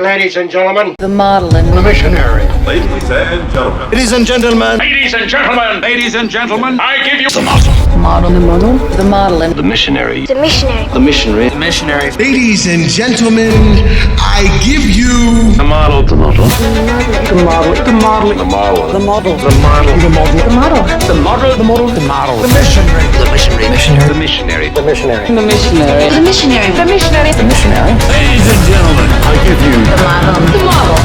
Ladies and gentlemen, the Model and The Missionary. Ladies and gentlemen. Ladies and gentlemen. Ladies and gentlemen. Ladies and gentlemen. I give you the model. Model, the Model and The Missionary. The Missionary. The Missionary. The Missionary. Ladies and gentlemen, I give you The model. The model. the model. The model. the Model. The model. The model. The Model. The model. The model. The model. The missionary. The missionary. The missionary. The missionary. The Missionary. The Missionary. The Missionary. The missionary. Ladies and gentlemen, I give you The Model. The Model.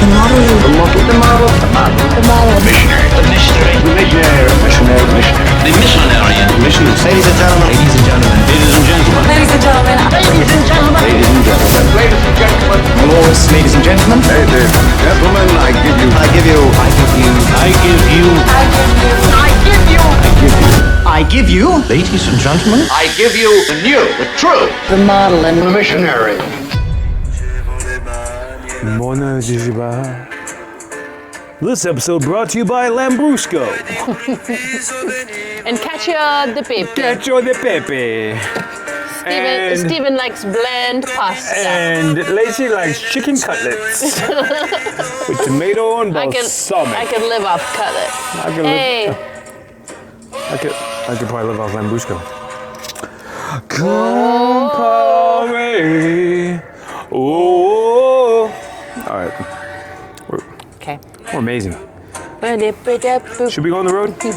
the model. The model. The model. The Model. The missionary. The missionary. The missionary. The missionary. The missionary. The missionary. The missionary. Ladies and gentlemen. Ladies and gentlemen. Ladies and gentlemen. Ladies and gentlemen. Ladies and gentlemen. Ladies and gentlemen. Ladies and gentlemen. Lords, ladies and gentlemen. Ladies and gentlemen, I give you. I give you. I give you. I give you. I give you. I give you. I give you. Ladies and gentlemen, I give you the new, the true. The Model and The missionary. This episode brought to you by Lambrusco. And Cacio de Pepe. Cacio de Pepe. And- Steven likes bland pasta. And Lacey likes chicken cutlets with tomato and I balsamic. could live off cutlet. I could Hey, I could probably live off Lambrusco. Compare. Oh. All right. okay. We're amazing. Should we go on the road? We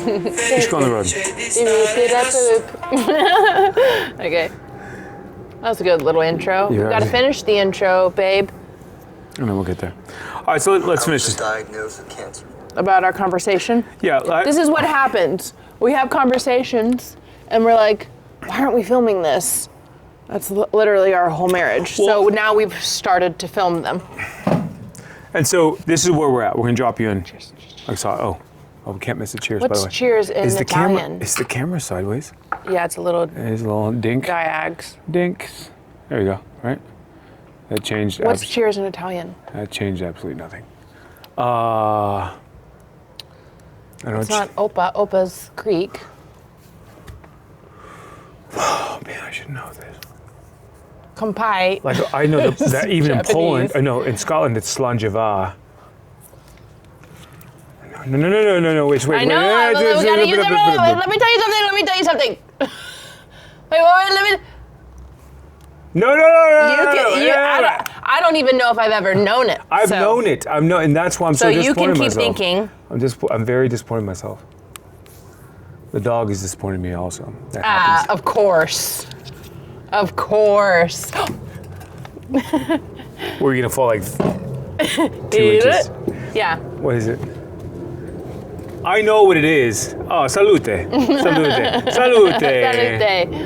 should go on the road. Okay. That was a good little intro. Yeah. We gotta finish the intro, babe, And then we'll get there. All right, so let's finish this. Diagnosed with cancer. about our conversation. Yeah. This is what happens. We have conversations, and we're like, why aren't we filming this? That's literally our whole marriage. So Well- now we've started to film them. And so this is where we're at. We're gonna drop you in. I saw. Oh, we can't miss the cheers. By the What's way, cheers in is the camera? Italian? Is the camera sideways? Yeah, it's a little It's a little dink. diags. Dinks. There you go. Right. That changed. What's cheers in Italian? That changed absolutely nothing. I don't know. It's not Opa. Opa's Greek. Oh man, I should know this. Kompai. Like I know that even in Japanese. Poland, I know in Scotland it's Slanjava. No, wait. I know. We gotta use it. Let me tell you something. Wait. Let me. No. I don't even know if I've ever known it. I've known it. And that's why I'm so So you disappointed can in keep myself. thinking. I'm very disappointed in myself. The dog is disappointed in me also. That happens. Of course. Of course. We're gonna fall like 2 inches. Yeah. What is it? I know what it is. Oh, salute. Salute. Salute. Salute.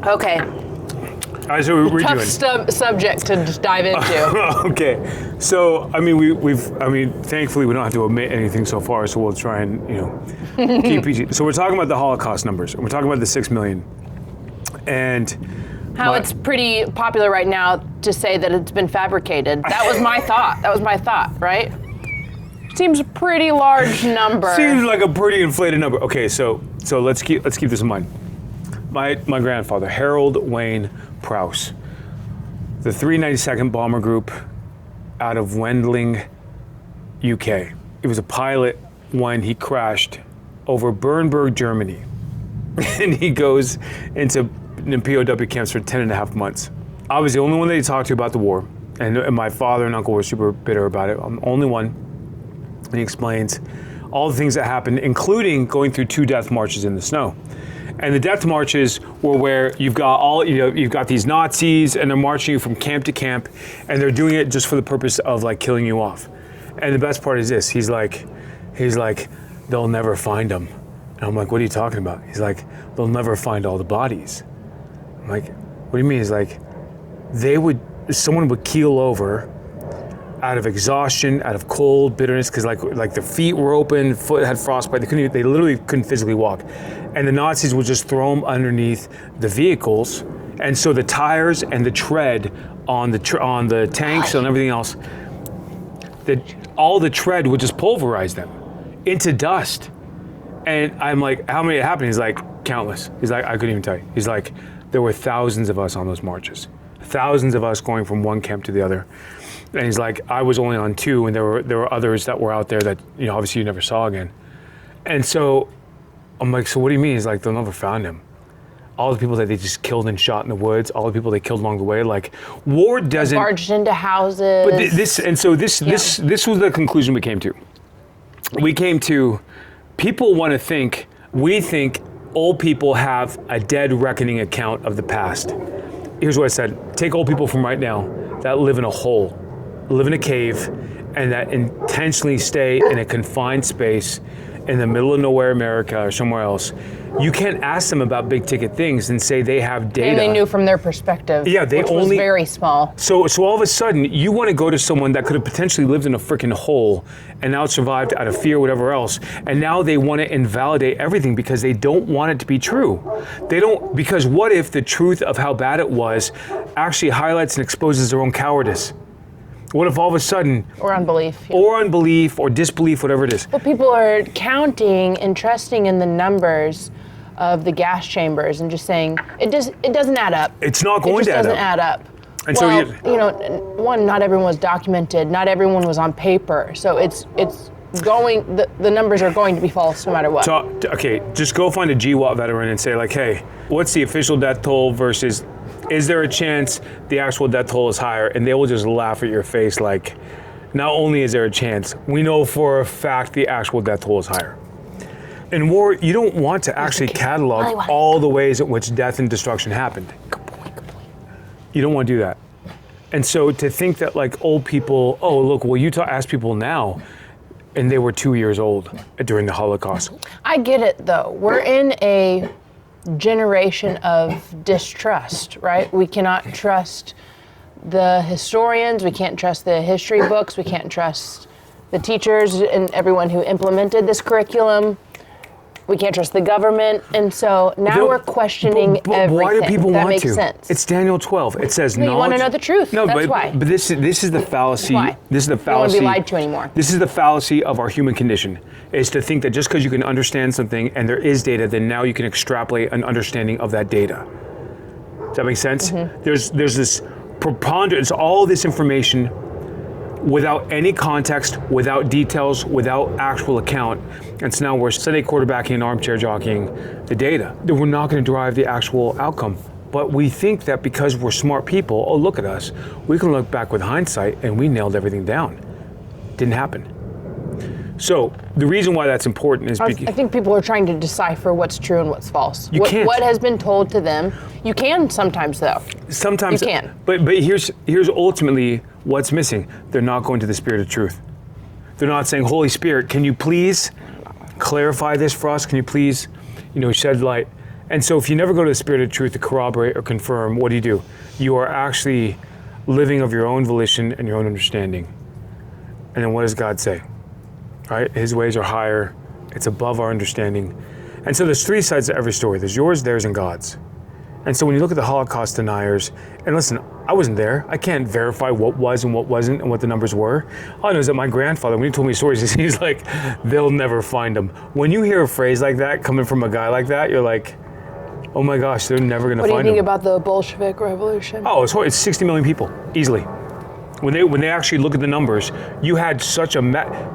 Okay. All right, so we're doing. Tough subject to just dive into. Okay, so I mean, thankfully we don't have to omit anything so far, so we'll try and keep PG. So we're talking about the Holocaust numbers, and we're talking about the 6 million, and How it's pretty popular right now to say that it's been fabricated. That was my thought. Right? Seems a pretty large number. seems like a pretty inflated number. Okay, so let's keep this in mind. My grandfather, Harold Wayne Prowse, the 392nd Bomber Group out of Wendling, UK. It was a pilot when he crashed over Bernburg, Germany. And he goes into POW camps for 10 and a half months. I was the only one that he talked to about the war. And my father and uncle were super bitter about it. I'm the only one. And he explains all the things that happened, including going through 2 death marches in the snow. And the death marches were where you've got these Nazis and they're marching you from camp to camp and they're doing it just for the purpose of like killing you off. And the best part is this, he's like, they'll never find them. And I'm like, what are you talking about? He's like, they'll never find all the bodies. I'm like, what do you mean? He's like, someone would keel over out of exhaustion, out of cold, bitterness, because like their feet were open, foot had frostbite. They literally couldn't physically walk, and the Nazis would just throw them underneath the vehicles, and so the tires and the tread on the tanks and everything else, all the tread would just pulverize them into dust. And I'm like, how many happened? He's like, countless. He's like, I couldn't even tell you. He's like, there were thousands of us on those marches. thousands of us going from one camp to the other. And he's like, I was only on 2, and there were others that were out there that, you know, obviously you never saw again. And so I'm like, so what do you mean? He's like, they'll never find him. All the people that they just killed and shot in the woods, all the people they killed along the way, like, war doesn't... Barged into houses. But this was the conclusion we came to. We came to, people want to think, we think old people have a dead reckoning account of the past. Here's what I said. Take old people from right now that live in a hole, live in a cave, and that intentionally stay in a confined space in the middle of nowhere America or somewhere else. You can't ask them about big ticket things and say they have data. And they knew from their perspective, yeah, which was very small. So all of a sudden, you want to go to someone that could have potentially lived in a freaking hole and now survived out of fear, whatever else, and now they want to invalidate everything because they don't want it to be true. They don't, because what if the truth of how bad it was actually highlights and exposes their own cowardice? What if all of a sudden... Or unbelief. Yeah. Or unbelief, or disbelief, whatever it is. Well, people are counting and trusting in the numbers of the gas chambers and just saying, it doesn't add up. It's not going to add up. It just doesn't add up. And well, so you know, one, not everyone was documented, not everyone was on paper, so it's going, the numbers are going to be false no matter what. So, okay, just go find a GWAT veteran and say, like, hey, what's the official death toll versus, is there a chance the actual death toll is higher? And they will just laugh at your face like, not only is there a chance, we know for a fact the actual death toll is higher. In war, you don't want to actually catalog all the ways in which death and destruction happened. You don't want to do that. And so to think that like old people, oh look, well ask people now, and they were 2 years old during the Holocaust. I get it though. We're in a generation of distrust, right? We cannot trust the historians, we can't trust the history books, we can't trust the teachers and everyone who implemented this curriculum. We can't trust the government, and so now we're questioning everything. Why do people that want makes to? sense. It's Daniel 12. It says No, knowledge. you want to know the truth. No, That's why. But this is the fallacy. Why? This is the You don't want fallacy. to be lied to anymore. This is the fallacy of our human condition, is to think that just because you can understand something and there is data, then now you can extrapolate an understanding of that data. Does that make sense? Mm-hmm. There's this preponderance, all this information without any context, without details, without actual account. And so now we're Sunday quarterbacking and armchair jockeying the data. We're not going to derive the actual outcome. But we think that because we're smart people, oh, look at us, we can look back with hindsight and we nailed everything down. Didn't happen. So the reason why that's important is because I think people are trying to decipher what's true and what's false. You can't. What has been told to them. You can sometimes though. sometimes You can. But here's ultimately what's missing. They're not going to the Spirit of truth. They're not saying, Holy Spirit, can you please clarify this for us? Can you please, shed light? And so if you never go to the Spirit of truth to corroborate or confirm, what do? You are actually living of your own volition and your own understanding. And then what does God say? Right? His ways are higher. It's above our understanding. And so there's three sides to every story. There's yours, theirs, and God's. And so when you look at the Holocaust deniers, and listen, I wasn't there. I can't verify what was and what wasn't and what the numbers were. All I know is that my grandfather, when he told me stories, he's like, they'll never find them. When you hear a phrase like that coming from a guy like that, you're like, oh my gosh, they're never going to find them. What do you think about the Bolshevik Revolution? Oh, it's 60 million people, easily. When they actually look at the numbers, you had such a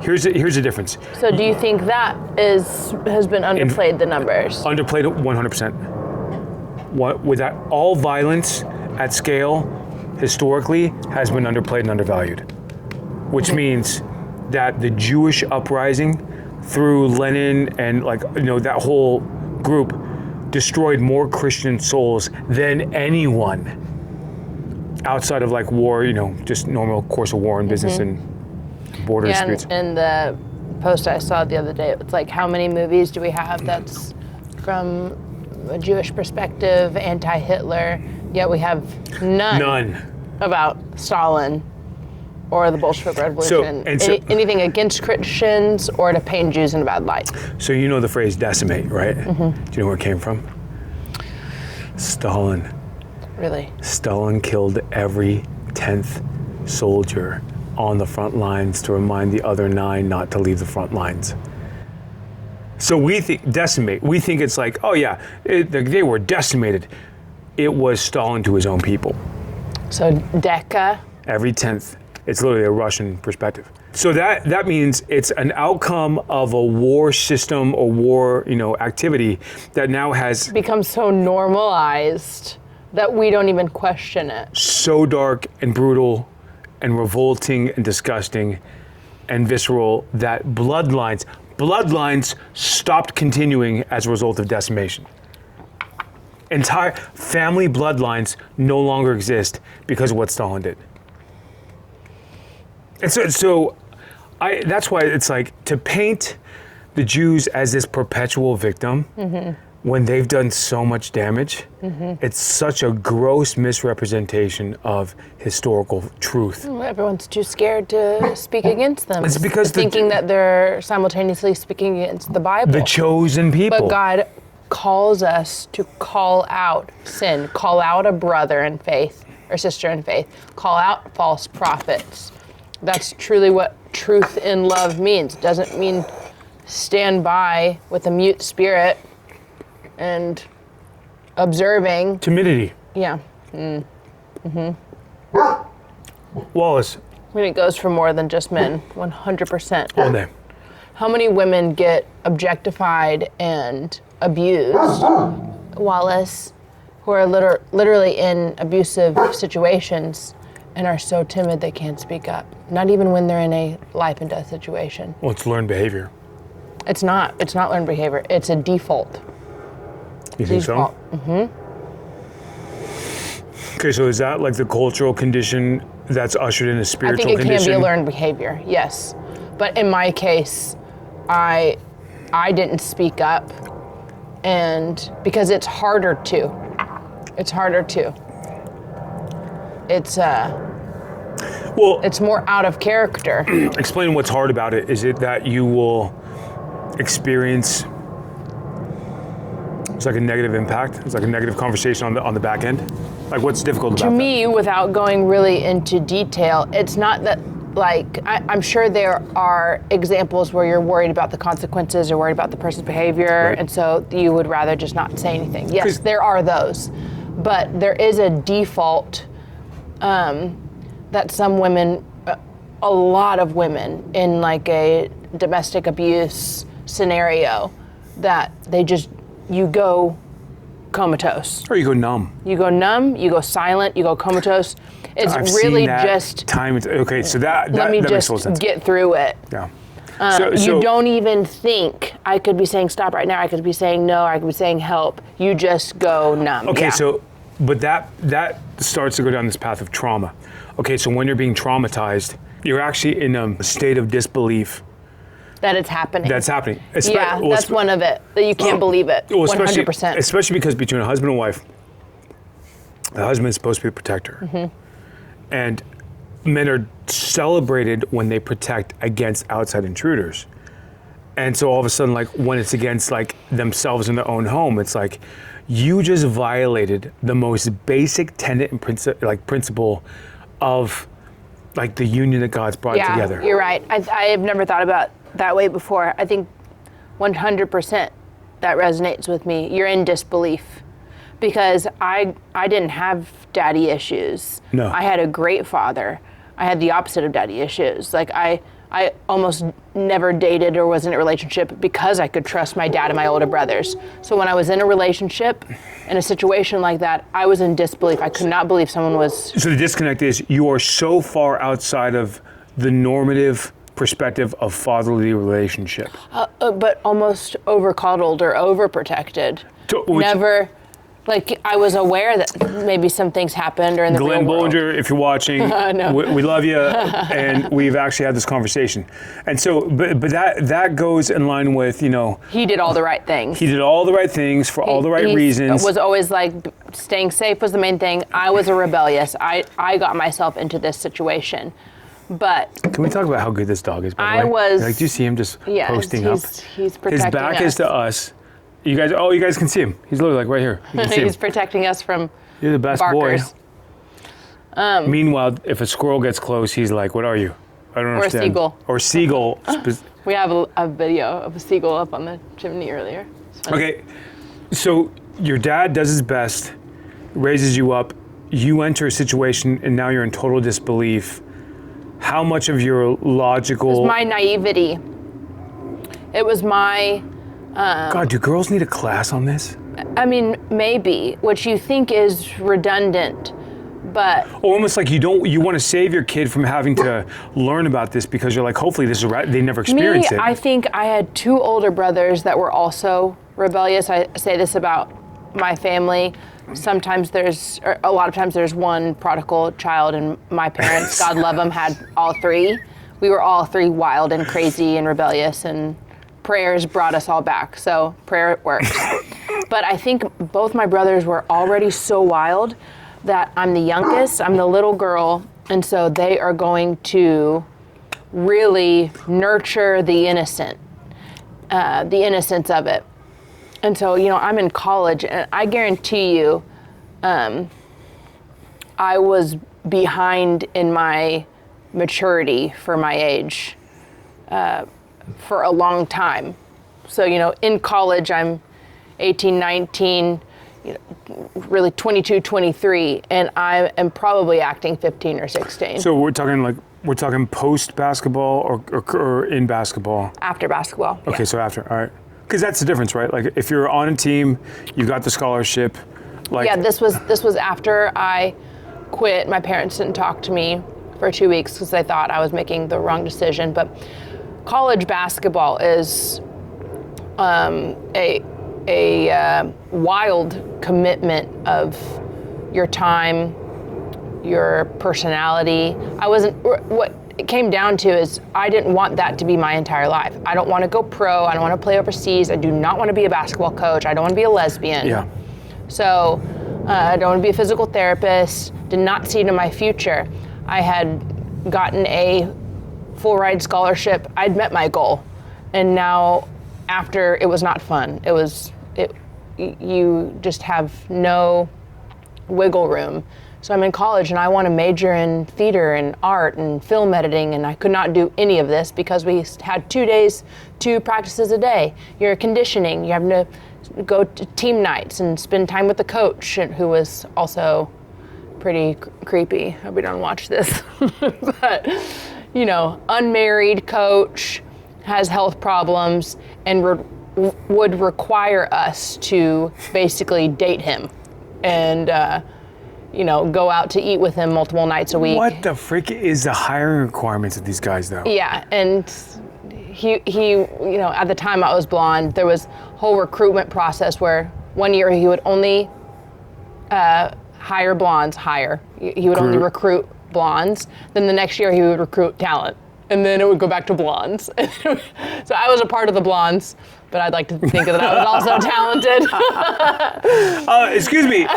here's the difference. So do you think that has been underplayed, the numbers? Underplayed 100%. With that, all violence at scale, historically, has been underplayed and undervalued. Which means that the Jewish uprising through Lenin and that whole group destroyed more Christian souls than anyone outside of war, just normal course of war and business and border disputes. And the post I saw the other day, it's like, how many movies do we have that's from a Jewish perspective, anti-Hitler, yet we have none about Stalin or the Bolshevik Revolution, anything against Christians or to paint Jews in a bad light. So you know the phrase decimate, right? Mm-hmm. Do you know where it came from? Stalin. Really? Stalin killed every 10th soldier on the front lines to remind the other 9 not to leave the front lines. So we think decimate. We think it's like, oh yeah, they were decimated. It was Stalin to his own people. So Deka. Every 10th. It's literally a Russian perspective. So that means it's an outcome of a war system or war, activity that now has Become so normalized that we don't even question it. so dark and brutal and revolting and disgusting and visceral that bloodlines stopped continuing as a result of decimation. Entire family bloodlines no longer exist because of what Stalin did. And that's why it's like to paint the Jews as this perpetual victim when they've done so much damage. It's such a gross misrepresentation of historical truth. Everyone's too scared to speak against them. It's because thinking that they're simultaneously speaking against the Bible. The chosen people. But God calls us to call out sin, call out a brother in faith or sister in faith, call out false prophets. That's truly what truth in love means. It doesn't mean stand by with a mute spirit and observing. Timidity. Yeah. Wallace. I mean, it goes for more than just men, 100%. All day. How many women get objectified and abused, Wallace, who are literally in abusive situations and are so timid they can't speak up? Not even when they're in a life and death situation. Well, it's learned behavior. It's not learned behavior. It's a default. You think so? Okay, so is that like the cultural condition that's ushered in a I spiritual think it condition? can be learned behavior, yes. But in my case, I didn't speak up, and because it's harder to. It's more out of character. Explain what's hard about it. Is it that you will experience it's like a negative impact? It's like a negative conversation on the back end? Like what's difficult about To that? me, without going really into detail, it's not that, like, I'm sure there are examples where you're worried about the consequences or worried about the person's behavior, Right. and so you would rather just not say anything. Yes, there are those. But there is a default that some women, a lot of women in like a domestic abuse scenario, that you go comatose. Or you go numb. You go numb, you go silent, you go comatose. It's I've really seen that just, time. Okay, so that let me makes just total sense. get through it. Yeah. You don't even think, I could be saying stop right now, I could be saying no, I could be saying help. You just go numb. Okay, Yeah. but that starts to go down this path of trauma. Okay, so when you're being traumatized, you're actually in a state of disbelief that it's happening. that's happening. That's one of it, that you can't believe it, 100%. Especially because between a husband and wife, the husband is supposed to be a protector. Mm-hmm. And men are celebrated when they protect against outside intruders. And so all of a sudden, like when it's against like themselves in their own home, it's like you just violated the most basic tenet and principle of like the union that God's brought together. You're right. I have never thought about that way before. I think 100% that resonates with me. You're in disbelief. Because I didn't have daddy issues. No. I had a great father. I had the opposite of daddy issues. Like I almost never dated or was in a relationship because I could trust my dad and my older brothers. So when I was in a relationship, in a situation like that, I was in disbelief. I could not believe someone was... So the disconnect is you are so far outside of the normative perspective of fatherly relationship. But almost over-coddled or overprotected. Never... Like, I was aware that maybe some things happened or in the Glenn real world. Bollinger, if you're watching, No. we love you, and we've actually had this conversation. And so, but that goes in line with, He did all the right things. he did all the right things for all the right reasons. Was always like, staying safe was the main thing. I was a rebellious. I got myself into this situation. But Can we talk about how good this dog is, by the way? was... Like, do you see him just posting up? He's protecting us. His back is to us. You guys can see him. He's literally like right here. You can see He's him. protecting us from You're the best barkers. boy. Meanwhile, if a squirrel gets close, he's like, what are you? I don't understand. seagull. Or seagull. We have a video of a seagull up on the chimney earlier. It's funny. Okay, so your dad does his best, raises you up you enter a situation and now you're in total disbelief, how much of your logical... My naivety. It was my... God, do girls need a class on this? I mean, maybe, which you think is redundant, but... Almost like you want to save your kid from having to learn about this because you're like, hopefully this is right. They never experienced it. I think I had two older brothers that were also rebellious. I say this about my family. Sometimes a lot of times there's one prodigal child, and my parents, God love them, had all three. We were all three wild and crazy and rebellious, and prayers brought us all back. So prayer works. But I think both my brothers were already so wild that I'm the youngest, I'm the little girl, and so they are going to really nurture the innocence of it. And so, I'm in college, and I guarantee you, I was behind in my maturity for my age for a long time. So, in college, I'm 18, 19, really 22, 23, and I am probably acting 15 or 16. So we're talking post basketball or in basketball? After basketball. Okay, yeah. so after, all right. Because that's the difference, right? Like if you're on a team, you got the scholarship. Yeah, this was after I quit. My parents didn't talk to me for 2 weeks because they thought I was making the wrong decision. But college basketball is a wild commitment of your time, your personality. What it came down to is I didn't want that to be my entire life. I don't want to go pro. I don't want to play overseas. I do not want to be a basketball coach. I don't want to be a lesbian. Yeah. So I don't want to be a physical therapist. Did not see it in my future. I had gotten a full ride scholarship. I'd met my goal. And now after, it was not fun. You just have no wiggle room. So I'm in college and I want to major in theater and art and film editing, and I could not do any of this because we had 2 days, 2 practices a day. You're conditioning, you have to go to team nights and spend time with the coach, who was also pretty creepy. I hope we don't watch this. But, unmarried coach, has health problems, and would require us to basically date him and go out to eat with him multiple nights a week. What the frick is the hiring requirements of these guys, though? Yeah, and he at the time I was blonde, there was a whole recruitment process where 1 year he would only hire blondes, He would only recruit blondes. Then the next year he would recruit talent. And then it would go back to blondes. So I was a part of the blondes, but I'd like to think that I was also talented. Excuse me.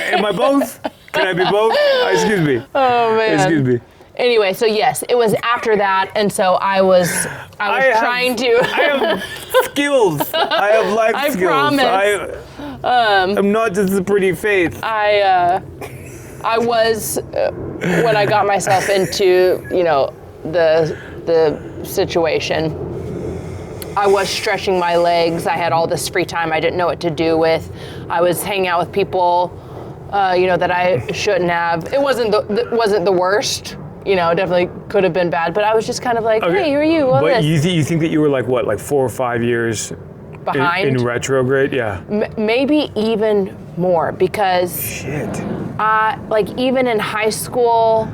Am I both? Can I be both? Excuse me. Oh man. Excuse me. Anyway, so yes, it was after that, and so I was trying to. I have skills. I have life skills. Promise. I'm not just a pretty face. I was when I got myself into the situation. I was stretching my legs. I had all this free time I didn't know what to do with. I was hanging out with people, that I shouldn't have. It wasn't the worst. Definitely could have been bad. But I was just kind of like, okay. Hey, who are you? All but this. you think that you were like 4 or 5 years behind in retrograde? Yeah. Maybe even more because. Shit. Even in high school,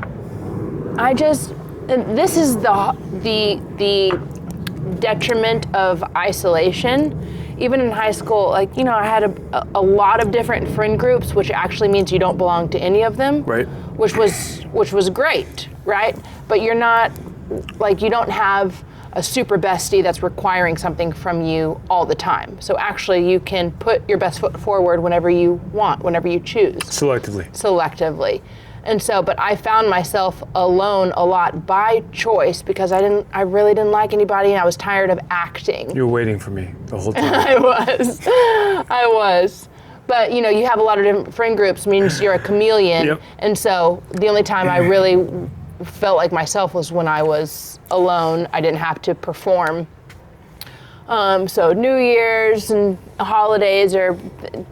and this is the detriment of isolation. Even in high school, I had a lot of different friend groups, which actually means you don't belong to any of them. Right. Which was great, right? But you're not, you don't have a super bestie that's requiring something from you all the time. So actually you can put your best foot forward whenever you want, whenever you choose. Selectively. And so, but I found myself alone a lot by choice because I really didn't like anybody and I was tired of acting. You were waiting for me the whole time. I was. But you have a lot of different friend groups, means you're a chameleon. Yep. And so the only time I really felt like myself was when I was alone. I didn't have to perform. So New Year's and holidays or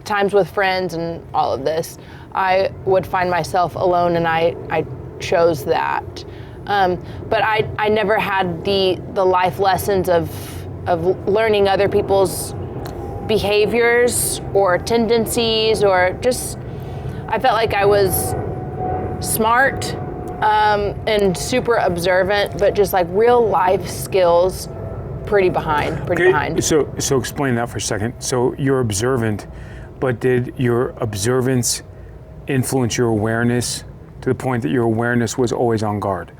times with friends and all of this, I would find myself alone, and I chose that. But I never had the life lessons of learning other people's behaviors or tendencies, or just, I felt like I was smart and super observant, but just like real life skills pretty behind. So explain that for a second. So you're observant, but did your observance influence your awareness to the point that your awareness was always on guard?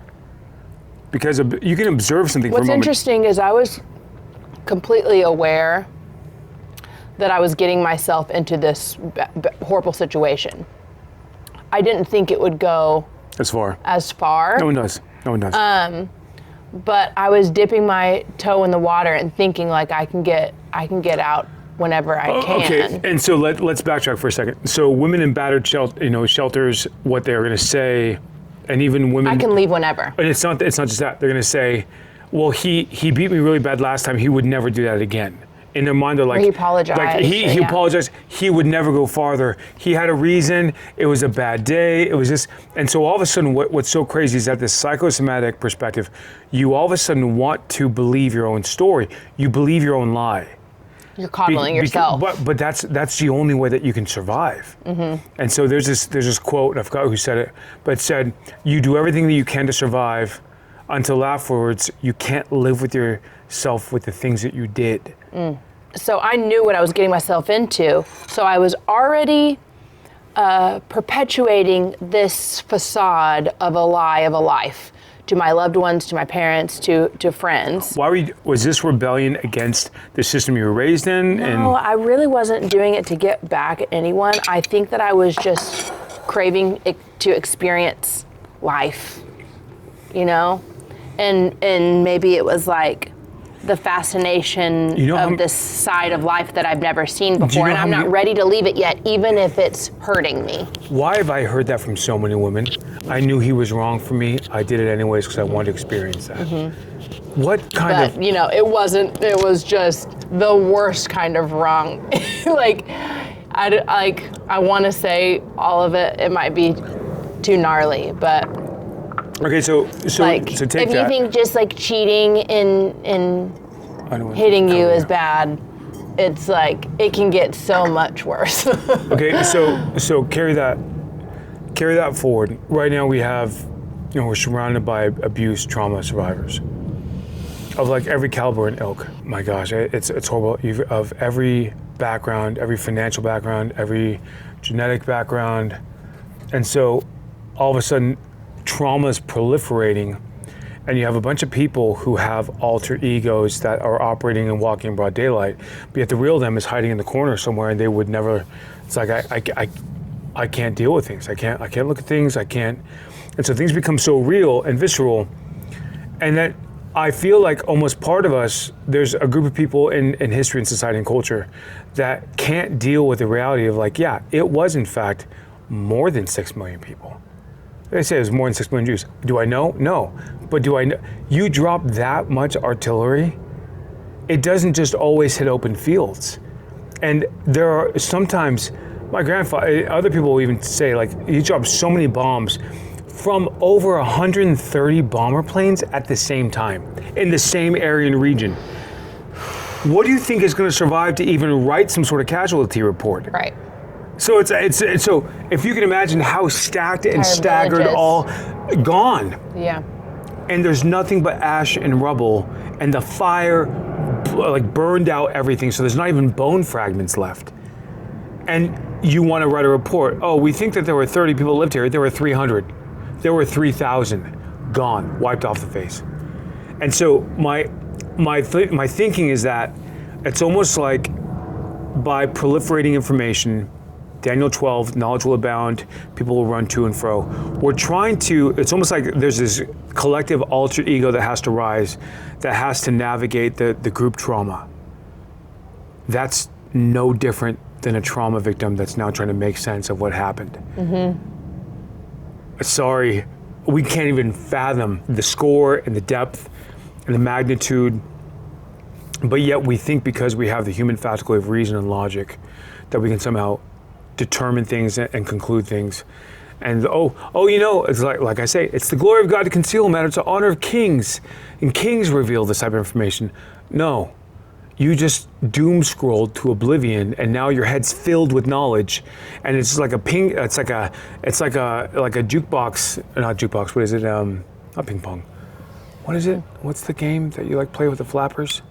Because you can observe something for a What's moment. interesting is I was completely aware that I was getting myself into this horrible situation. I didn't think it would go As far. No one does. But I was dipping my toe in the water and thinking like I can get out whenever I can. Okay, and so let's backtrack for a second. So women in battered shelters, what they're going to say, and even women. I can leave whenever. And it's not just that. They're going to say, well, he beat me really bad last time. He would never do that again. In their mind, they're like, he apologized. Like he apologized. He would never go farther. He had a reason. It was a bad day. It was just, and so all of a sudden, what's so crazy is that this psychosomatic perspective, you all of a sudden want to believe your own story. You believe your own lie. You're coddling yourself. But that's the only way that you can survive. Mm-hmm. And so there's this quote, I forgot who said it, but it said, you do everything that you can to survive until afterwards you can't live with yourself with the things that you did. So I knew what I was getting myself into. So I was already perpetuating this facade of a lie of a life to my loved ones, to my parents, to friends. Was this rebellion against the system you were raised in? No, I really wasn't doing it to get back at anyone. I think that I was just craving to experience life, and maybe it was like the fascination of this side of life that I've never seen before, and I'm not ready to leave it yet, even if it's hurting me. Why have I heard that from so many women? I knew he was wrong for me. I did it anyways because I wanted to experience that. Mm-hmm. What kind of... it wasn't, it was just the worst kind of wrong. I want to say all of it, it might be too gnarly, but... Okay, so take that. If you think just like cheating and hitting you is bad, it's like it can get so much worse. Okay, so carry that forward. Right now we have, we're surrounded by abuse, trauma survivors of like every caliber and ilk. My gosh, it's horrible. Of every background, every financial background, every genetic background, and so all of a sudden, trauma is proliferating, and you have a bunch of people who have alter egos that are operating and walking in broad daylight, but yet the real them is hiding in the corner somewhere, and they would never. It's like I can't deal with things. I can't look at things. I can't, and so things become so real and visceral, and that I feel like almost part of us. There's a group of people in history and society and culture that can't deal with the reality of like, yeah, it was in fact more than 6 million people. They say it was more than 6 million Jews. Do I know? No. But do I know? You drop that much artillery, it doesn't just always hit open fields. And there are sometimes, my grandfather, other people will even say, like, you drop so many bombs from over 130 bomber planes at the same time, in the same area and region. What do you think is going to survive to even write some sort of casualty report? Right. So it's so if you can imagine how stacked and staggered villages. all gone. Yeah. And there's nothing but ash and rubble, and the fire like burned out everything, so there's not even bone fragments left. And you want to write a report. Oh, we think that there were 30 people who lived here. There were 300. There were 3,000 gone, wiped off the face. And so my thinking is that it's almost like by proliferating information, Daniel 12, knowledge will abound, people will run to and fro. We're trying to, it's almost like there's this collective alter ego that has to rise, that has to navigate the group trauma. That's no different than a trauma victim that's now trying to make sense of what happened. Mm-hmm. Sorry, we can't even fathom the score and the depth and the magnitude But yet we think because we have the human faculty of reason and logic that we can somehow determine things and conclude things. And it's like I say, it's the glory of God to conceal matter. It's the honor of kings, and kings reveal this type of information. No, you just doom scrolled to oblivion, and now your head's filled with knowledge, and it's like a jukebox, not jukebox. What is it? Not ping pong. What is it? What's the game that you like play with the flappers?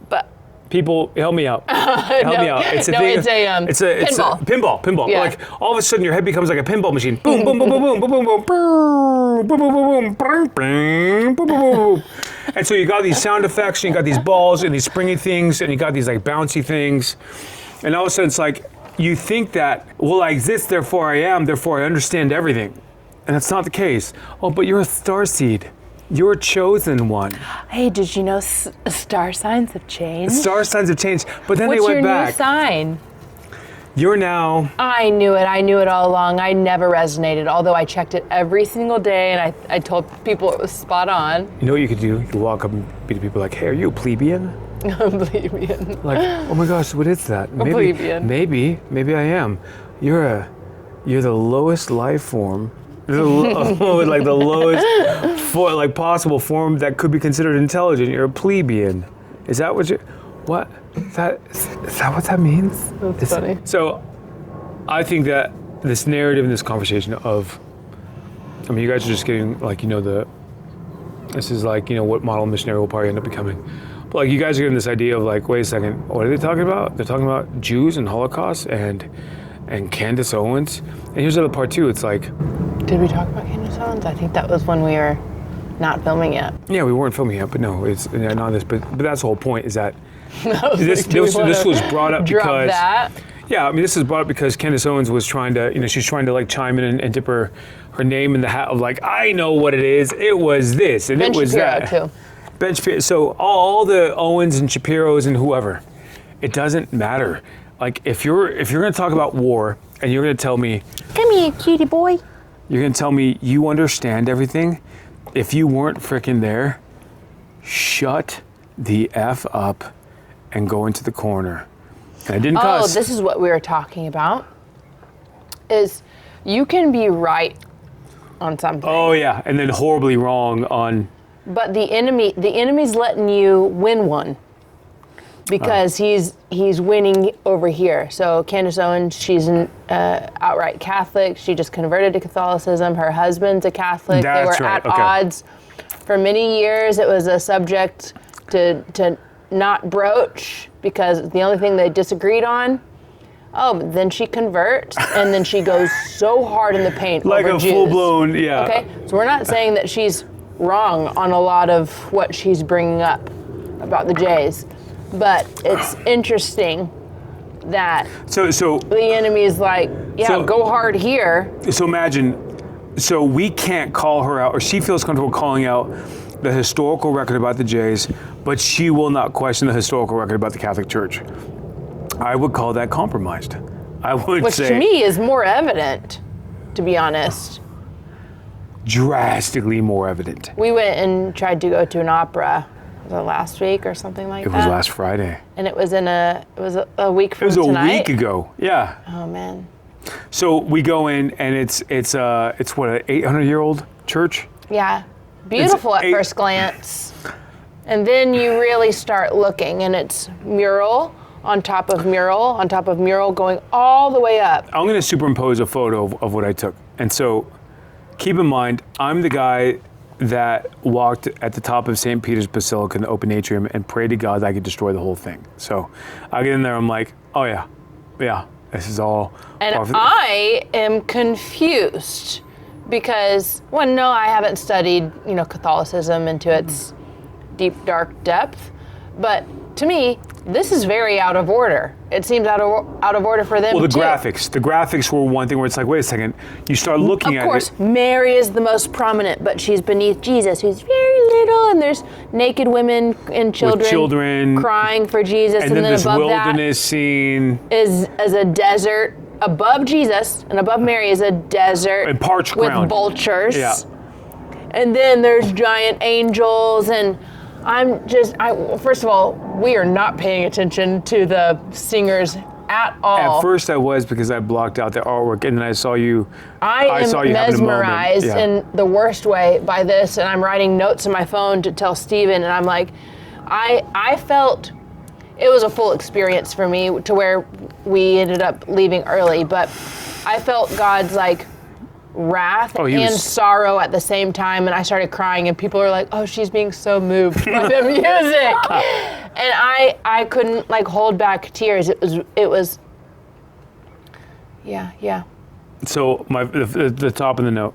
But people, help me out. Help me out. It's a thing. It's a pinball. Yeah. Like all of a sudden your head becomes like a pinball machine. Boom, boom, boom, boom, boom, boom, boom, boom, boom, boom, boom, boom, boom, boom, boom, boom. And so you got these sound effects, and you got these balls and these springy things, and you got these like bouncy things, and all of a sudden it's like you think that, well, I exist, therefore I am, therefore I understand everything, and that's not the case. Oh, but you're a starseed. You're a chosen one. hey, did you know star signs have changed? Star signs have changed, but then What's they went your back. new sign? You're now. I knew it all along. I never resonated, although I checked it every single day, and I told people it was spot on. You know what you could do? You could walk up and be to people like, "Hey, are you a plebeian?" Plebeian. Like, oh my gosh, what is that? Plebeian. Maybe I am. You're the lowest life form. Like the lowest possible form that could be considered intelligent. You're a plebeian. Is that what you? What? Is that what that means? That's funny. So, I think that this narrative and this conversation of, I mean, you guys are just getting this is like, what Model and Missionary will probably end up becoming. But like, you guys are getting this idea of like, wait a second, what are they talking about? They're talking about Jews and Holocaust and Candace Owens. And here's the other part too. It's like, Did we talk about Candace Owens? I think that was when we were not filming yet. yeah, we weren't filming yet, but no, it's not this. But that's the whole point is that this Do we wanna was brought up drop because. that? Yeah, I mean, this is brought up because Candace Owens was trying to, she's trying to like chime in and dip her name in the hat of like, I know what it is. It was this and Ben it was Shapiro that. too. Ben Shapiro. So all the Owens and Shapiros and whoever, it doesn't matter. Like if you're going to talk about war and you're going to tell me, Come here, cutie boy. you're going to tell me you understand everything. If you weren't freaking there, shut the F up and go into the corner. And I didn't cuss. This is what we were talking about. Is you can be right on something. Oh yeah, and then horribly wrong on. But the enemy's letting you win one because he's winning over here. So Candace Owens, she's an outright Catholic. She just converted to Catholicism. Her husband's a Catholic. That's they were right, at okay. odds for many years. It was a subject to not broach because the only thing they disagreed on. Oh, but then she converts and then she goes so hard in the paint Like over a Jews. full-blown, yeah. Okay, so we're not saying that she's wrong on a lot of what she's bringing up about the Jays, but it's interesting that So the enemy is like, go hard here. So imagine, so we can't call her out, or she feels comfortable calling out the historical record about the Jays, but she will not question the historical record about the Catholic Church. I would call that compromised. I would Which say to me is more evident, to be honest. drastically more evident. We went and tried to go to an opera, was it last week or something like It that? was last Friday. And it was a week It from was tonight. a week ago. Yeah. Oh man. So we go in and it's what, an 800-year-old church? Yeah, beautiful at eight- first glance. And then you really start looking, and it's mural on top of mural going all the way up. I'm going to superimpose a photo of what I took. And so keep in mind, I'm the guy that walked at the top of St. Peter's Basilica in the open atrium and prayed to God that I could destroy the whole thing. So I get in there, I'm like, oh yeah, this is all. And par for the- I am confused because, well, no, I haven't studied, Catholicism into its deep, dark depth. But to me, this is very out of order. It seems out of order for them Well, the too. graphics were one thing where it's like, wait a second, you start looking at Of course, it. Mary is the most prominent, but she's beneath Jesus, who's very little, and there's naked women and children, crying for Jesus, And then this above wilderness scene. that is a desert. Above Jesus and above Mary is a desert And parched with ground. vultures. Yeah. And then there's giant angels, and first of all, we are not paying attention to the singers at all. At first I was, because I blocked out the artwork, and then I saw you. I saw am you having a moment. mesmerized Yeah. in the worst way by this, and I'm writing notes on my phone to tell Steven, and I'm like, I felt it was a full experience for me, to where we ended up leaving early, but I felt God's like wrath and sorrow at the same time, and I started crying, and people were like, oh, she's being so moved by the music. And I couldn't like hold back tears. It was yeah. So the top of the note.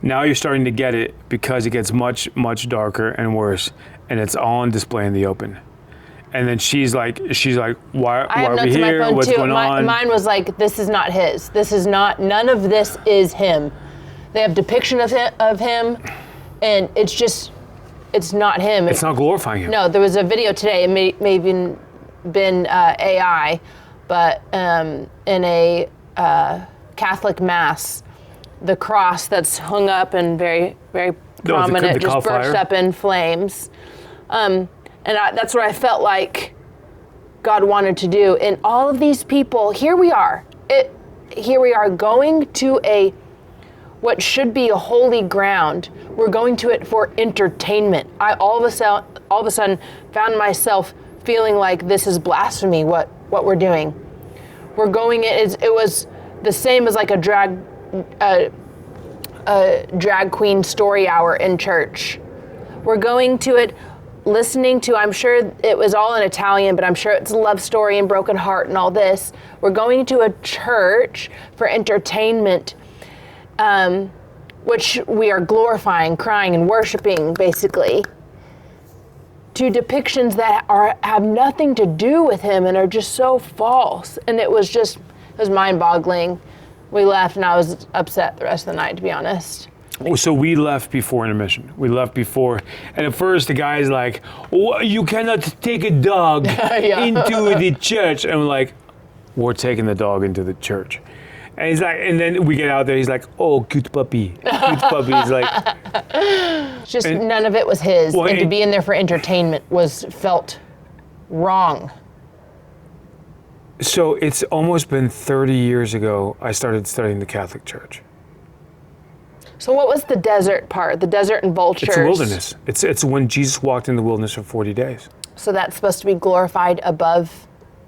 Now you're starting to get it, because it gets much, much darker and worse, and it's all on display in the open. And then she's like, why are we here? What's going on? Mine was like, this is not his. None of this is him. They have depiction of him, and it's not him. It's not glorifying him. No, there was a video today. It may have been AI, but in a Catholic mass, the cross that's hung up and very, very prominent just burst up in flames. And that's what I felt like God wanted to do. And all of these people, here we are going to what should be a holy ground. We're going to it for entertainment. I all of a sudden found myself feeling like this is blasphemy, what we're doing. We're going, it was the same as like a drag queen story hour in church. We're going to it listening to, I'm sure it was all in Italian, but I'm sure it's a love story and broken heart and all this. We're going to a church for entertainment, which we are glorifying, crying, and worshiping, basically, to depictions that have nothing to do with him and are just so false. And it was mind-boggling. We left, and I was upset the rest of the night, to be honest. So we left before intermission. And at first the guy's like, oh, you cannot take a dog into the church. And we're like, we're taking the dog into the church. And he's like, and then we get out there, he's like, oh, cute puppy. Cute puppy. He's like, none of it was his. And to be in there for entertainment felt wrong. So it's almost been 30 years ago I started studying the Catholic Church. So what was the desert part? The desert and vultures? It's a wilderness. It's when Jesus walked in the wilderness for 40 days. So that's supposed to be glorified above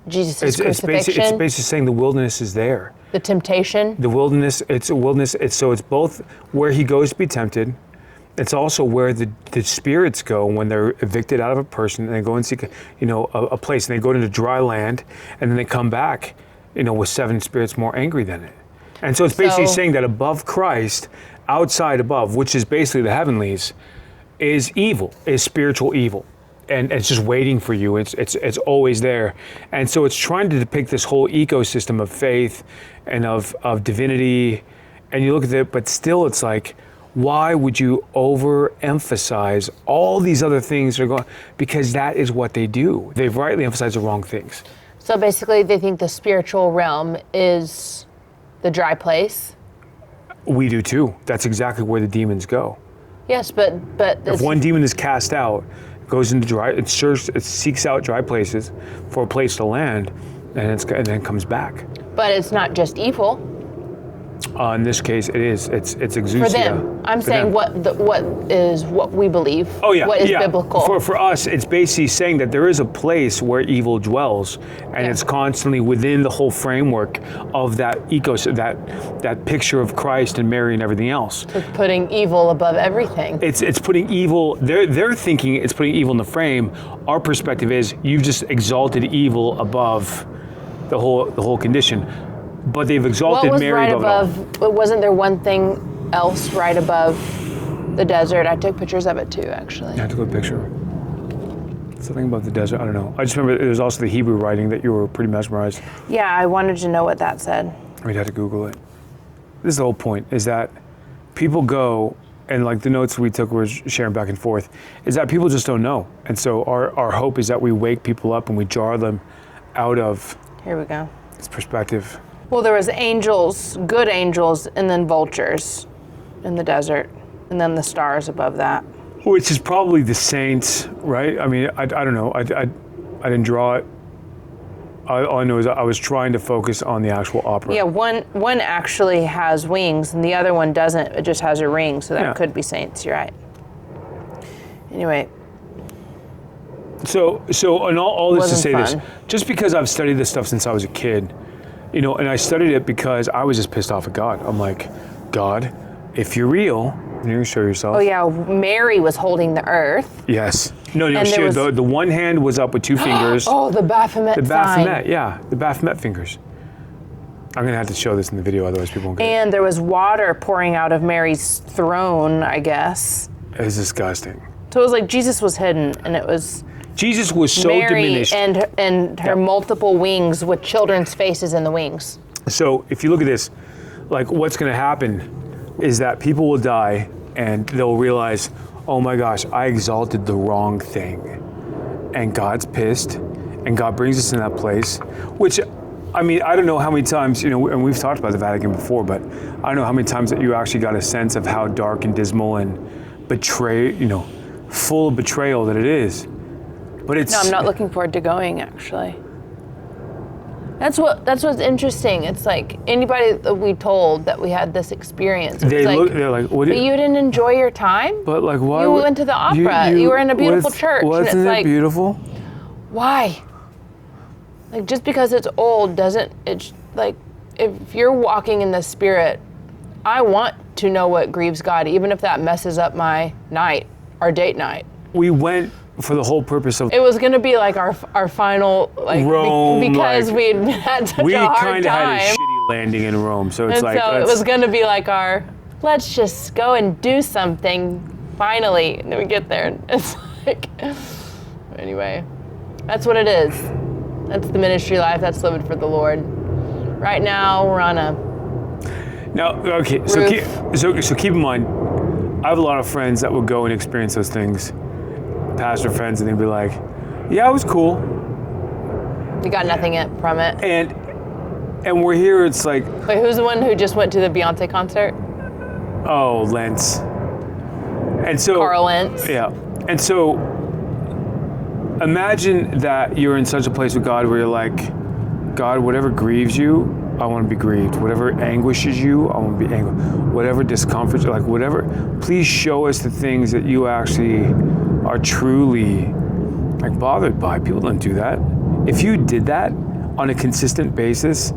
Jesus' crucifixion? It's basically saying the wilderness is there. The temptation? The wilderness, it's a wilderness. It's both where he goes to be tempted. It's also where the spirits go when they're evicted out of a person, and they go and seek a place, and they go into dry land, and then they come back with 7 spirits more angry than it. And so it's basically saying that above Christ, outside above, which is basically the heavenlies, is evil, is spiritual evil. And it's just waiting for you. It's always there. And so it's trying to depict this whole ecosystem of faith and of divinity. And you look at it, but still it's like, why would you overemphasize all these other things that are going? Because that is what they do. They've rightly emphasized the wrong things. So basically they think the spiritual realm is the dry place. We do too. That's exactly where the demons go. Yes, but if one demon is cast out, goes into it seeks out dry places for a place to land, and then comes back. But it's not just evil. In this case, it is. It's exousia. For them, I'm saying what we believe. Oh yeah, what is biblical. For us, it's basically saying that there is a place where evil dwells, and it's constantly within the whole framework of that ecosystem, that picture of Christ and Mary and everything else. So it's putting evil above everything. It's putting evil. They're thinking it's putting evil in the frame. Our perspective is you've just exalted evil above the whole condition. But they've exalted Mary above it all. Wasn't there one thing else right above the desert? I took pictures of it too, actually. Yeah, I took a picture. Something about the desert, I don't know. I just remember there was also the Hebrew writing that you were pretty mesmerized. Yeah, I wanted to know what that said. We'd have to Google it. This is the whole point, is that people go, and like the notes we took were sharing back and forth, is that people just don't know. And so our hope is that we wake people up and we jar them out of Here we go. this perspective. Well, there was angels, good angels, and then vultures in the desert. and then the stars above that. Which is probably the saints, right? I mean, I don't know. I didn't draw it. All I know is I was trying to focus on the actual opera. Yeah, one actually has wings, and the other one doesn't. It just has a ring, so that Yeah. could be saints. You're right. Anyway, So and all this to Wasn't say fun. this, just because I've studied this stuff since I was a kid, you know, and I studied it because I was just pissed off at God. I'm like, God, if you're real, you show yourself. oh yeah, Mary was holding the earth. Yes. No, And she, there was- the one hand was up with two fingers. Oh, the Baphomet The sign. Baphomet, yeah, the Baphomet fingers. I'm gonna have to show this in the video, otherwise people won't get it. And there was water pouring out of Mary's throne, I guess. It's disgusting. So it was like Jesus was hidden, and it was Jesus was so Mary diminished. and her Yep. multiple wings with children's faces in the wings. So if you look at this, like what's gonna happen is that people will die and they'll realize, oh my gosh, I exalted the wrong thing. And God's pissed, and God brings us in that place, which, I mean, I don't know how many times, you know, and we've talked about the Vatican before, but I don't know how many times that you actually got a sense of how dark and dismal and full of betrayal that it is. But it's No, I'm not looking forward to going, actually. That's what's interesting. It's like anybody that we told that we had this experience. It's they're like, what? But you didn't enjoy your time? But like, why? You would- went to the opera. You were in a beautiful church, and Wasn't it's it like- beautiful? Why? Like, just because it's old doesn't, it's like, if you're walking in the Spirit, I want to know what grieves God, even if that messes up my night, our date night. We went for the whole purpose of. It was going to be like our final, like, Rome, because like, we'd had such we a hard kind of had a time. shitty landing in Rome, so it's And like so it that's- was going to be like our, let's just go and do something finally. And then we get there and it's like, anyway, that's what it is. That's the ministry life. That's living for the Lord. Right now, we're on a No, okay. So Roof. keep in mind, I have a lot of friends that will go and experience those things, pastor friends, and they'd be like, "Yeah, it was cool," You got nothing from it. and we're here. It's like, Wait, who's the one who just went to the Beyonce concert? oh, Lentz, and so Carl Lentz. Yeah, and so imagine that you're in such a place with God where you're like, God, whatever grieves you, I want to be grieved. Whatever anguishes you, I want to be anguished. Whatever discomforts you, like whatever, please show us the things that you actually are truly like bothered by. People don't do that. If you did that on a consistent basis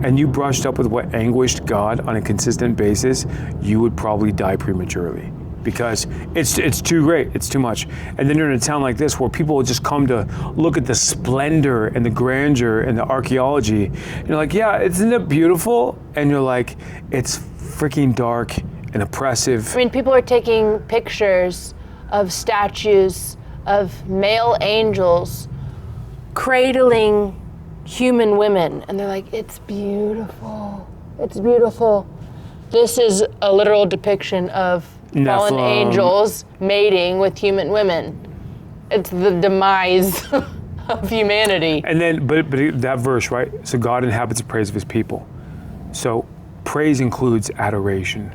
and you brushed up with what anguished God on a consistent basis, you would probably die prematurely. Because it's too great, it's too much. And then you're in a town like this where people will just come to look at the splendor and the grandeur and the archaeology. And you're like, yeah, isn't it beautiful? And you're like, it's freaking dark and oppressive. I mean, people are taking pictures of statues of male angels cradling human women. And they're like, it's beautiful. It's beautiful. This is a literal depiction of fallen Nephilim. angels mating with human women. It's the demise of humanity. And then, but that verse, right? So God inhabits the praise of his people. So praise includes adoration.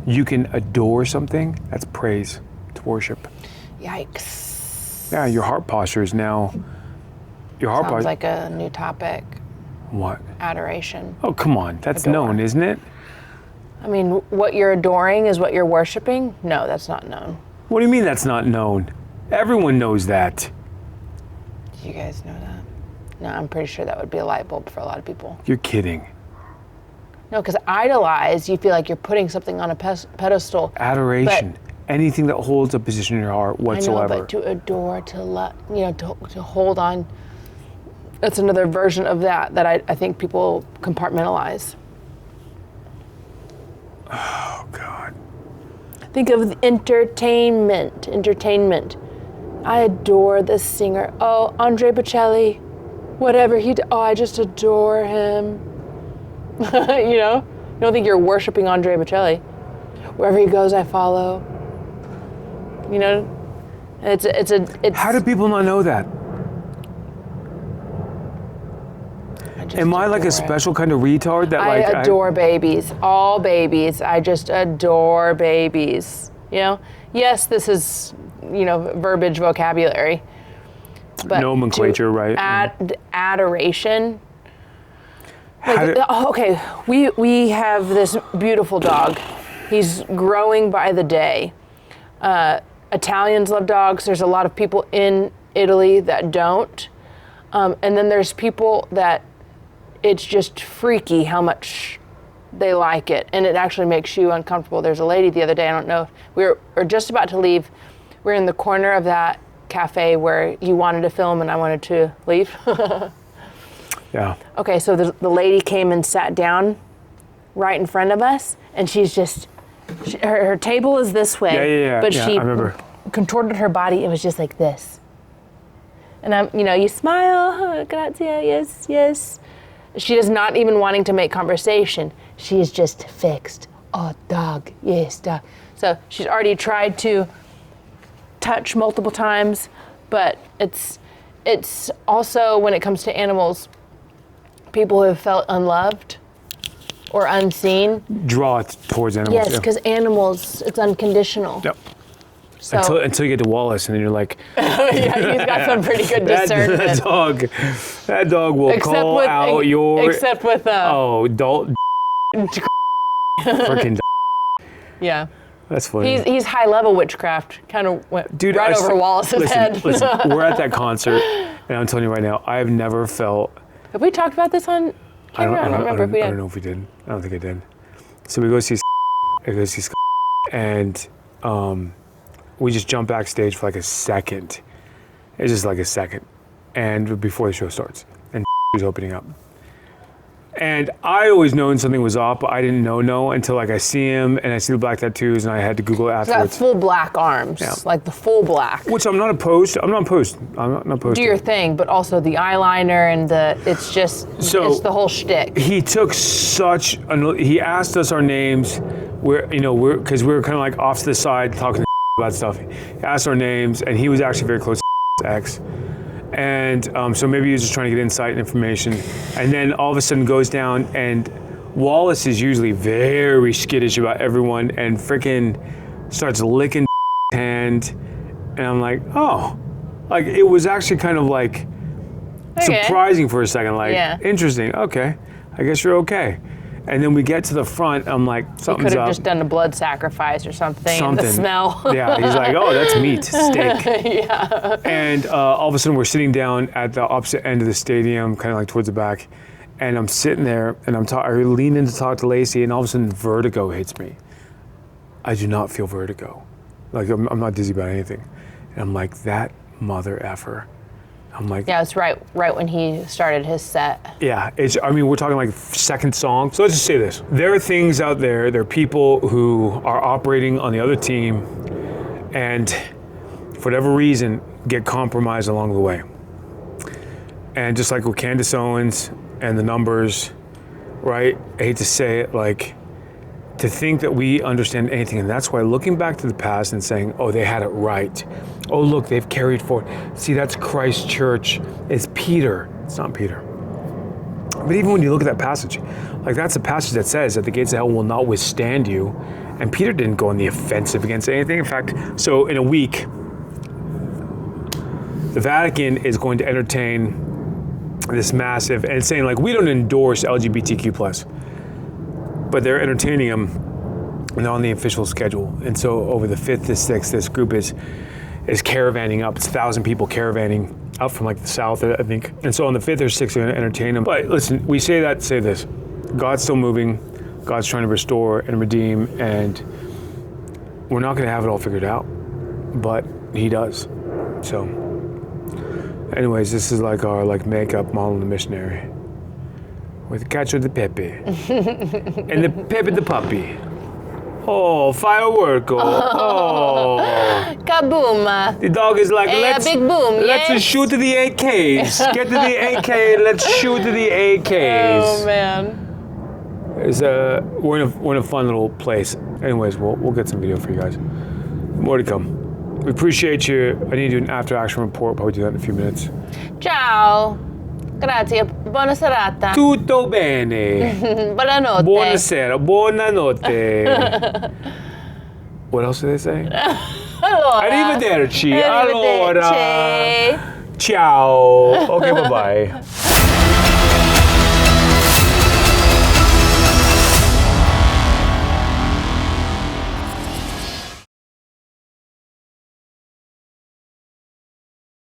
You can adore something, that's praise, it's worship. Yikes. Yeah, your heart posture is now, your heart Sounds posture. like a new topic. What? Adoration. Oh, come on, that's Adore. known, isn't it? I mean, what you're adoring is what you're worshiping? No, that's not known. What do you mean that's not known? Everyone knows that. Do you guys know that? No, I'm pretty sure that would be a light bulb for a lot of people. You're kidding. No, because idolize, you feel like you're putting something on a pedestal. Adoration, anything that holds a position in your heart I know, whatsoever. but to adore, to love, to hold on, that's another version of that I think people compartmentalize. Oh, God. Think of entertainment. I adore this singer. Oh, Andre Bocelli, whatever I just adore him. You don't think you're worshiping Andre Bocelli. Wherever he goes, I follow. It's. How do people not know that? Am I like a special kind of retard that I like adore babies, all babies. I just adore babies. You know, yes, this is, verbiage, vocabulary, but nomenclature, right? Adoration. Okay, we have this beautiful dog. He's growing by the day. Italians love dogs. There's a lot of people in Italy that don't. And then there's people that it's just freaky how much they like it. And it actually makes you uncomfortable. There's a lady the other day, I don't know, we were just about to leave. We're in the corner of that cafe where you wanted to film and I wanted to leave. Yeah. Okay, so the lady came and sat down right in front of us, and she's just, her table is this way, Yeah. but yeah, she I remember. contorted her body. It was just like this. And you smile, oh, grazie, yes, yes. She is not even wanting to make conversation. She is just fixed. Oh, dog, yes, dog. So she's already tried to touch multiple times, but it's also, when it comes to animals, people who have felt unloved or unseen. Draw it towards animals. Yes, because animals, it's unconditional. Yep. So, Until you get to Wallace, and then you're like, yeah, he's got some pretty good discernment. that dog will call out your. Except with Dalton. Freaking. yeah. That's funny. He's high level witchcraft. Kind of went Dude, right over Wallace's head. Listen, we're at that concert, and I'm telling you right now, I have never felt. Have we talked about this on camera? I don't remember if we I did. don't know if we did. I don't think I did. So we go see, and we just jump backstage for like a second. It's just like a second, and before the show starts, and was opening up. And I always known something was off, but I didn't know until like I see him and I see the black tattoos, and I had to Google it He's got afterwards. full black arms, Yeah. like the full black. Which I'm not opposed. I'm not opposed. Do your thing, but also the eyeliner and it's the whole shtick. He took he asked us our names, because we were kind of like off to the side talking about stuff. He asked our names, and he was actually very close to X. And so maybe he was just trying to get insight and information. And then all of a sudden goes down, and Wallace is usually very skittish about everyone and freaking starts licking hand. And I'm like, oh. Like, it was actually kind of like surprising for a second. Like, interesting. Okay. I guess you're okay. And then we get to the front. I'm like, something's up. He could have just done a blood sacrifice or something. The smell. Yeah, he's like, oh, that's meat, steak. Yeah. And all of a sudden, we're sitting down at the opposite end of the stadium, kind of like towards the back. And I'm sitting there, and I lean in to talk to Lacey, and all of a sudden, vertigo hits me. I do not feel vertigo. Like, I'm not dizzy about anything. And I'm like, that mother effer. I'm like, yeah, it's right when he started his set. Yeah, we're talking like second song. So let's just say this. There are things out there, there are people who are operating on the other team and for whatever reason get compromised along the way. And just like with Candace Owens and the numbers, right? I hate to say it, like, to think that we understand anything, and that's why looking back to the past and saying, oh, they had it right. Oh, look, they've carried forward. See, that's Christ's church. It's Peter. It's not Peter. But even when you look at that passage, like that's a passage that says that the gates of hell will not withstand you. And Peter didn't go on the offensive against anything. In fact, so in a week, the Vatican is going to entertain this massive, and it's saying like, we don't endorse LGBTQ+. But they're entertaining them, and they're on the official schedule. And so over the 5th to 6th, this group is caravanning up. It's 1,000 people caravanning up from like the south, I think. And so on the 5th or 6th, they're going to entertain them. But listen, we say that to say this. God's still moving. God's trying to restore and redeem. And we're not going to have it all figured out. But he does. So anyways, this is like our makeup Model and The Missionary. With Cacho the Pepe. And the Pepe the puppy. Oh, firework. Oh. Kaboom. The dog is like, A big boom, let's yes. shoot to the AKs. Get to the AK, let's shoot to the AKs. Oh, man. We're in a fun little place. Anyways, we'll get some video for you guys. More to come. We appreciate you. I need to do an after action report. Probably do that in a few minutes. Ciao. Grazie, buona serata. Tutto bene. Buonanotte. Buonasera. Buonanotte. What else do they say? Allora. Arrivederci. Arrivederci. Allora. Ciao. Okay, bye-bye.